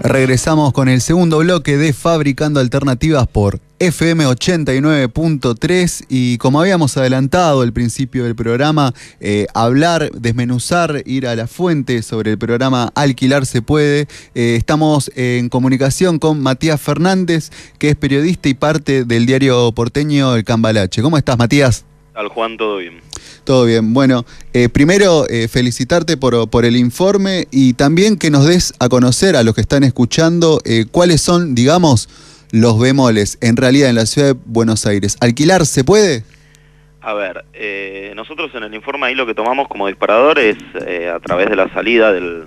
Regresamos con el segundo bloque de Fabricando Alternativas por FM 89.3 y como habíamos adelantado al principio del programa, hablar, desmenuzar, ir a la fuente sobre el programa Alquilar se puede. Estamos en comunicación con Matías Fernández, que es periodista y parte del diario porteño El Cambalache. ¿Cómo estás, Matías? Al Juan, todo bien. Todo bien. Bueno, primero felicitarte por el informe y también que nos des a conocer a los que están escuchando cuáles son, digamos, los bemoles en realidad en la ciudad de Buenos Aires. ¿Alquilar se puede? A ver, nosotros en el informe ahí lo que tomamos como disparador es a través de la salida del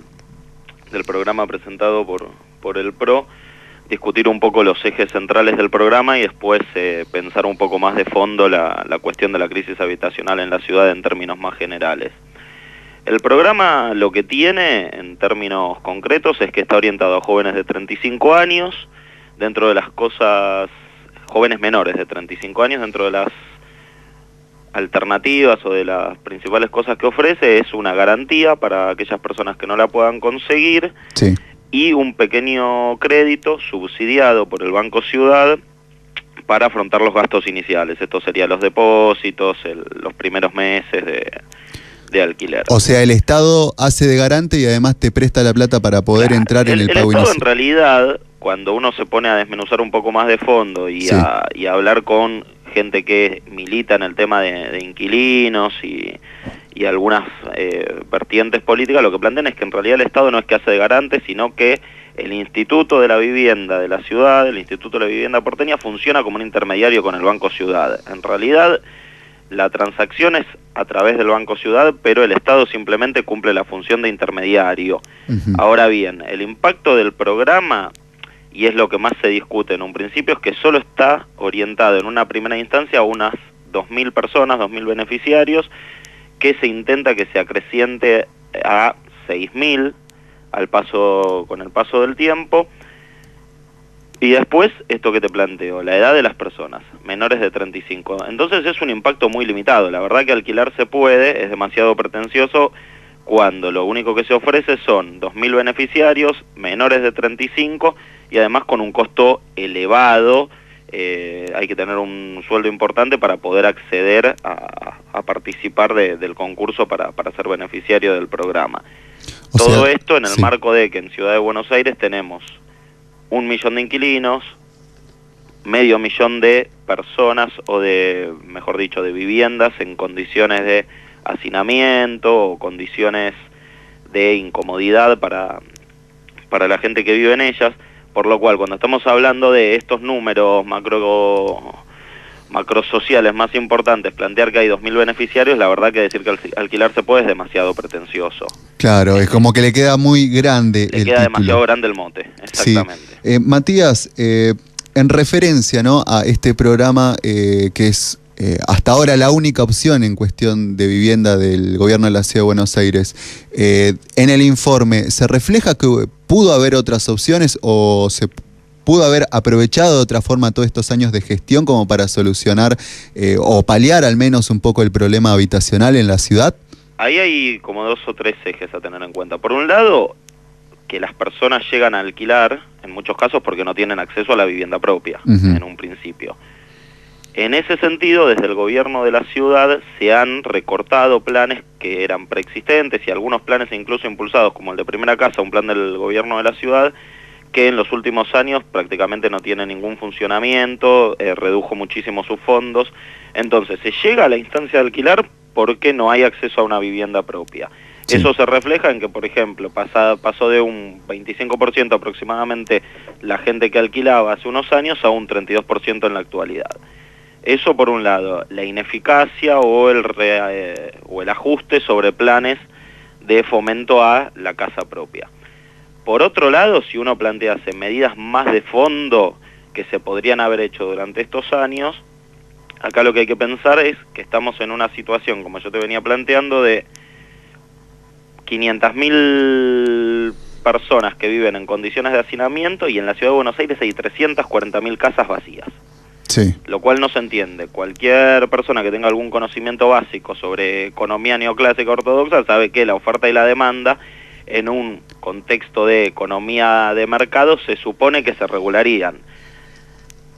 programa presentado por el PRO, discutir un poco los ejes centrales del programa y después pensar un poco más de fondo la cuestión de la crisis habitacional en la ciudad en términos más generales. El programa lo que tiene en términos concretos es que está orientado a jóvenes de 35 años, dentro de las cosas, jóvenes menores de 35 años, dentro de las alternativas o de las principales cosas que ofrece es una garantía para aquellas personas que no la puedan conseguir. Sí. Y un pequeño crédito subsidiado por el Banco Ciudad para afrontar los gastos iniciales. Esto serían los depósitos, los primeros meses de alquiler. O sea, el Estado hace de garante y además te presta la plata para poder entrar en el pago inicial. El Estado en realidad, cuando uno se pone a desmenuzar un poco más de fondo y, sí, a hablar con gente que milita en el tema de inquilinos y algunas vertientes políticas, lo que plantean es que en realidad el Estado no es que hace de garante, sino que el Instituto de la Vivienda de la ciudad, el Instituto de la Vivienda porteña, funciona como un intermediario con el Banco Ciudad. En realidad, la transacción es a través del Banco Ciudad, pero el Estado simplemente cumple la función de intermediario. Ahora bien, el impacto del programa, y es lo que más se discute en un principio, es que solo está orientado en una primera instancia a unas 2.000 personas, 2.000 beneficiarios, que se intenta que se acreciente a 6.000 con el paso del tiempo. Y después, esto que te planteo, la edad de las personas, menores de 35. Entonces es un impacto muy limitado. La verdad que alquilar se puede, es demasiado pretencioso cuando lo único que se ofrece son 2.000 beneficiarios, menores de 35 y además con un costo elevado. Hay que tener un sueldo importante para poder acceder a participar del concurso para ser beneficiario del programa. Todo esto en el marco de que en Ciudad de Buenos Aires tenemos 1 millón de inquilinos, 500.000 de personas o mejor dicho, de viviendas en condiciones de hacinamiento o condiciones de incomodidad para la gente que vive en ellas. Por lo cual, cuando estamos hablando de estos números macrosociales más importantes, plantear que hay 2.000 beneficiarios, la verdad que decir que alquilar se puede es demasiado pretencioso. Claro, es como que le queda muy grande el título. Le queda demasiado grande el mote, exactamente. Sí. Matías, en referencia, ¿no?, a este programa que es hasta ahora la única opción en cuestión de vivienda del gobierno de la Ciudad de Buenos Aires, en el informe, ¿se refleja que pudo haber otras opciones o se pudo haber aprovechado de otra forma todos estos años de gestión como para solucionar o paliar al menos un poco el problema habitacional en la ciudad? Ahí hay como 2 o 3 ejes a tener en cuenta. Por un lado, que las personas llegan a alquilar, en muchos casos porque no tienen acceso a la vivienda propia, en un principio. En ese sentido, desde el gobierno de la ciudad se han recortado planes que eran preexistentes y algunos planes incluso impulsados, como el de Primera Casa, un plan del gobierno de la ciudad, que en los últimos años prácticamente no tiene ningún funcionamiento, redujo muchísimo sus fondos. Entonces, se llega a la instancia de alquilar porque no hay acceso a una vivienda propia. Sí. Eso se refleja en que, por ejemplo, pasó de un 25% aproximadamente la gente que alquilaba hace unos años a un 32% en la actualidad. Eso por un lado, la ineficacia o el ajuste sobre planes de fomento a la casa propia. Por otro lado, si uno plantease medidas más de fondo que se podrían haber hecho durante estos años, acá lo que hay que pensar es que estamos en una situación, como yo te venía planteando, de 500.000 personas que viven en condiciones de hacinamiento y en la Ciudad de Buenos Aires hay 340.000 casas vacías. Sí. Lo cual no se entiende. Cualquier persona que tenga algún conocimiento básico sobre economía neoclásica ortodoxa sabe que la oferta y la demanda en un contexto de economía de mercado se supone que se regularían.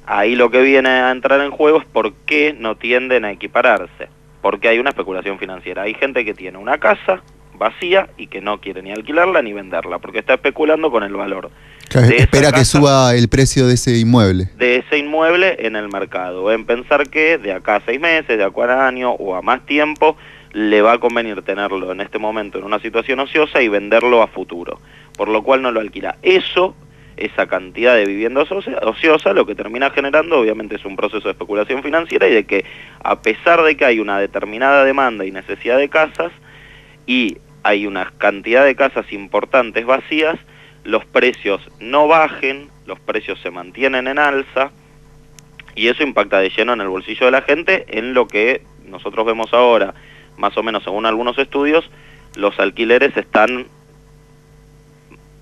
Ahí lo que viene a entrar en juego es por qué no tienden a equipararse, porque hay una especulación financiera. Hay gente que tiene una casa vacía y que no quiere ni alquilarla ni venderla, porque está especulando con el valor. Espera que suba el precio de ese inmueble. De ese inmueble en el mercado. En pensar que de acá a 6 meses, de acá a un año o a más tiempo, le va a convenir tenerlo en este momento en una situación ociosa y venderlo a futuro. Por lo cual no lo alquila. Esa cantidad de vivienda ociosa, lo que termina generando obviamente es un proceso de especulación financiera y de que a pesar de que hay una determinada demanda y necesidad de casas y hay una cantidad de casas importantes vacías, los precios no bajen, los precios se mantienen en alza y eso impacta de lleno en el bolsillo de la gente, en lo que nosotros vemos ahora, más o menos según algunos estudios, los alquileres están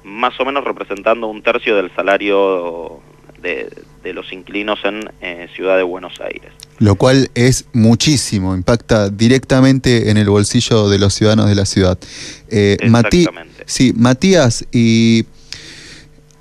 más o menos representando 1/3 del salario de los inquilinos en Ciudad de Buenos Aires. Lo cual es muchísimo, impacta directamente en el bolsillo de los ciudadanos de la ciudad. Exactamente. Matías, ¿y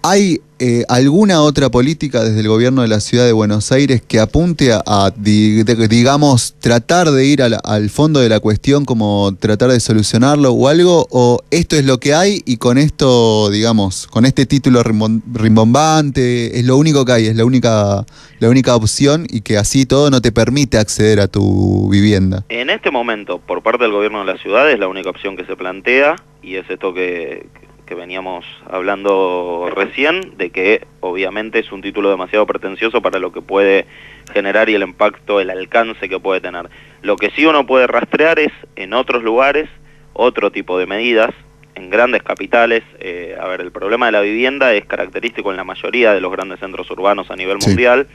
hay alguna otra política desde el gobierno de la ciudad de Buenos Aires que apunte digamos, tratar de ir al fondo de la cuestión, como tratar de solucionarlo o algo? ¿O esto es lo que hay y con esto, digamos, con este título rimbombante, es lo único que hay, es la única opción y que así todo no te permite acceder a tu vivienda? En este momento, por parte del gobierno de la ciudad, es la única opción que se plantea y es esto que veníamos hablando recién, de que obviamente es un título demasiado pretencioso para lo que puede generar y el impacto, el alcance que puede tener. Lo que sí uno puede rastrear es en otros lugares otro tipo de medidas, en grandes capitales. El problema de la vivienda es característico en la mayoría de los grandes centros urbanos a nivel mundial,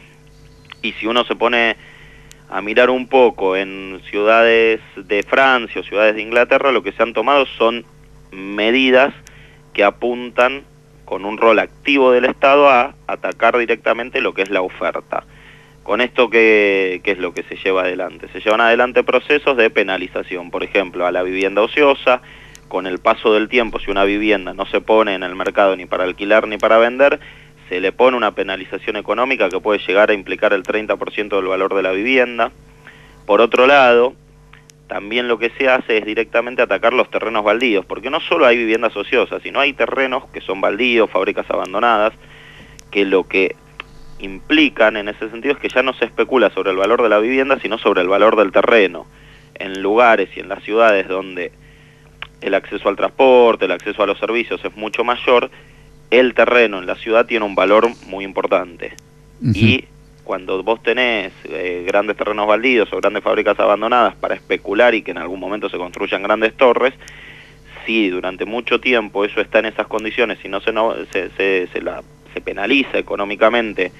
y si uno se pone a mirar un poco en ciudades de Francia o ciudades de Inglaterra, lo que se han tomado son medidas que apuntan con un rol activo del Estado a atacar directamente lo que es la oferta. Con esto, ¿qué es lo que se lleva adelante? Se llevan adelante procesos de penalización, por ejemplo, a la vivienda ociosa. Con el paso del tiempo, si una vivienda no se pone en el mercado ni para alquilar ni para vender, se le pone una penalización económica que puede llegar a implicar el 30% del valor de la vivienda. Por otro lado, también lo que se hace es directamente atacar los terrenos baldíos, porque no solo hay viviendas ociosas, sino hay terrenos que son baldíos, fábricas abandonadas, que lo que implican en ese sentido es que ya no se especula sobre el valor de la vivienda, sino sobre el valor del terreno. En lugares y en las ciudades donde el acceso al transporte, el acceso a los servicios es mucho mayor, el terreno en la ciudad tiene un valor muy importante. Y cuando vos tenés grandes terrenos baldíos o grandes fábricas abandonadas para especular y que en algún momento se construyan grandes torres, si durante mucho tiempo eso está en esas condiciones y no se penaliza económicamente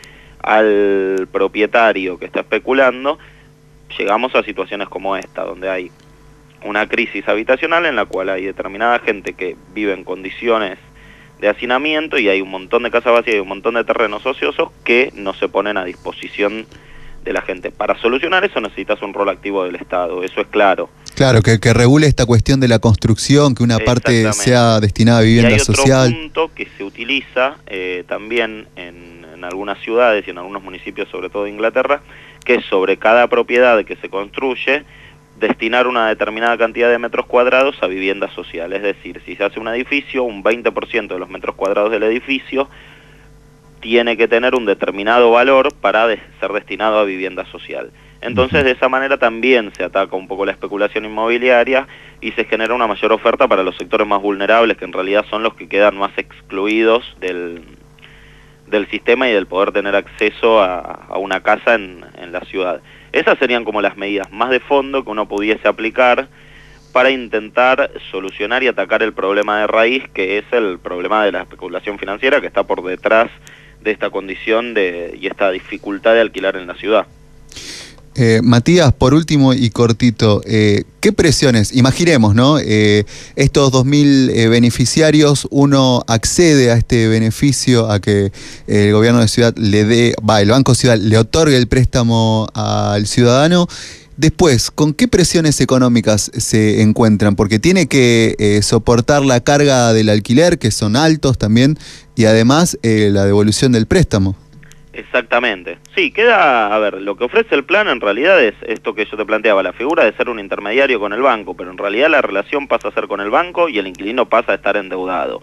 al propietario que está especulando, llegamos a situaciones como esta, donde hay una crisis habitacional en la cual hay determinada gente que vive en condiciones de hacinamiento y hay un montón de casas vacías y un montón de terrenos ociosos que no se ponen a disposición de la gente. Para solucionar eso necesitas un rol activo del Estado, eso es claro. Claro, que regule esta cuestión de la construcción, que una parte sea destinada a vivienda social. Y hay otro punto que se utiliza también en algunas ciudades y en algunos municipios, sobre todo de Inglaterra, que es sobre cada propiedad que se construye, destinar una determinada cantidad de metros cuadrados a vivienda social. Es decir, si se hace un edificio, un 20% de los metros cuadrados del edificio tiene que tener un determinado valor para ser destinado a vivienda social. Entonces, de esa manera también se ataca un poco la especulación inmobiliaria y se genera una mayor oferta para los sectores más vulnerables, que en realidad son los que quedan más excluidos del sistema y del poder tener acceso a una casa en la ciudad. Esas serían como las medidas más de fondo que uno pudiese aplicar para intentar solucionar y atacar el problema de raíz, que es el problema de la especulación financiera que está por detrás de esta condición y esta dificultad de alquilar en la ciudad. Matías, por último y cortito, ¿qué presiones? Imaginemos, ¿no? Estos 2.000 beneficiarios, uno accede a este beneficio, a que el gobierno de ciudad el Banco Ciudad le otorgue el préstamo al ciudadano. Después, ¿con qué presiones económicas se encuentran? Porque tiene que soportar la carga del alquiler, que son altos también, y además la devolución del préstamo. Exactamente. Sí, queda, a ver, lo que ofrece el plan en realidad es esto que yo te planteaba, la figura de ser un intermediario con el banco, pero en realidad la relación pasa a ser con el banco y el inquilino pasa a estar endeudado.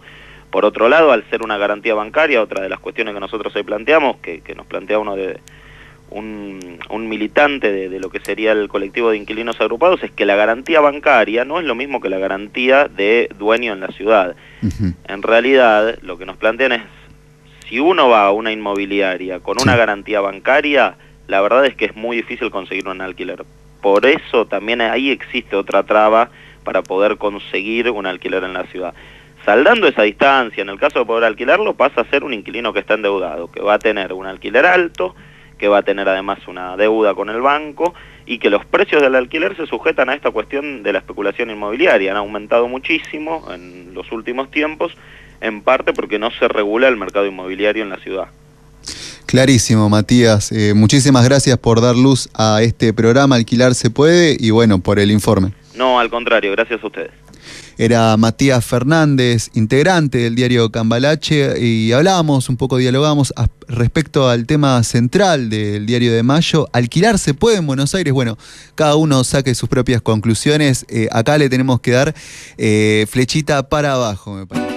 Por otro lado, al ser una garantía bancaria, otra de las cuestiones que nosotros hoy planteamos, que nos plantea un militante de lo que sería el colectivo de inquilinos agrupados, es que la garantía bancaria no es lo mismo que la garantía de dueño en la ciudad. En realidad, lo que nos plantean es, si uno va a una inmobiliaria con una garantía bancaria, la verdad es que es muy difícil conseguir un alquiler. Por eso también ahí existe otra traba para poder conseguir un alquiler en la ciudad. Saldando esa distancia, en el caso de poder alquilarlo, pasa a ser un inquilino que está endeudado, que va a tener un alquiler alto, que va a tener además una deuda con el banco, y que los precios del alquiler se sujetan a esta cuestión de la especulación inmobiliaria. Han aumentado muchísimo en los últimos tiempos, en parte porque no se regula el mercado inmobiliario en la ciudad. Clarísimo, Matías. Muchísimas gracias por dar luz a este programa Alquilar se puede y bueno, por el informe. No, al contrario, gracias a ustedes. Era Matías Fernández, integrante del diario Cambalache, y hablábamos un poco, dialogamos respecto al tema central del Diario de Mayo. ¿Alquilar se puede en Buenos Aires? Bueno, cada uno saque sus propias conclusiones. Acá le tenemos que dar flechita para abajo, me parece.